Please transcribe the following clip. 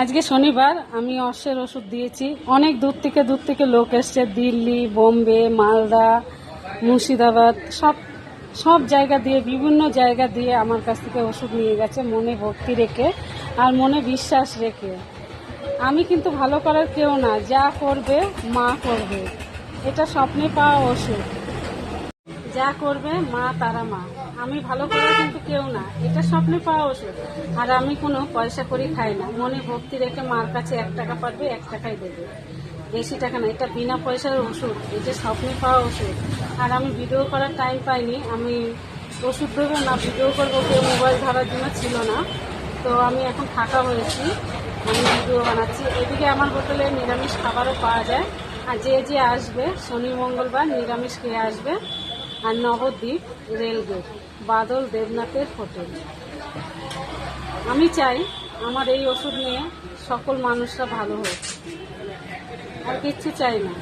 আজকে শনিবার আমি অর্শের ওষুধ দিয়েছি। অনেক দূর থেকে লোক এসছে, দিল্লি, বোম্বে, মালদা, মুর্শিদাবাদ, সব সব জায়গা দিয়ে, বিভিন্ন জায়গা দিয়ে আমার কাছ থেকে ওষুধ নিয়ে গেছে মনে ভক্তি রেখে আর মনে বিশ্বাস রেখে। আমি কিন্তু ভালো করার কেউ না, যা করবে মা করবে, এটা স্বপ্নে পাওয়া ওষুধ। যা করবে মা তারা মা, আমি ভালো করার কিন্তু কেউ না, এটা স্বপ্নে পাওয়া ওষুধ। আর আমি কোনো পয়সা করি খাই না, মনে ভক্তি রেখে মার কাছে 1 টাকা পারবে 1 টাকাই দেবে, বেশি টাকা না। এটা বিনা পয়সার ওষুধ, এটা স্বপ্নে পাওয়া ওষুধ। আর আমি ভিডিও করার টাইম পাইনি, আমি ওষুধ দেবো না ভিডিও করবো, কেউ মোবাইল ধরার জন্য ছিল না, তো আমি এখন ফাঁকা হয়েছি, আমি ভিডিও বানাচ্ছি। এদিকে আমার হোটেলে নিরামিষ খাবারও পাওয়া যায়, আর যে আসবে শনি মঙ্গলবার নিরামিষ খেয়ে আসবে। আর নবদ্বীপ রেলগেট বাদল দেবনাথের হোটেল। আমি চাই আমার এই ওষুধ নিয়ে সকল মানুষরা ভালো হোক, আর কিচ্ছু চাই না।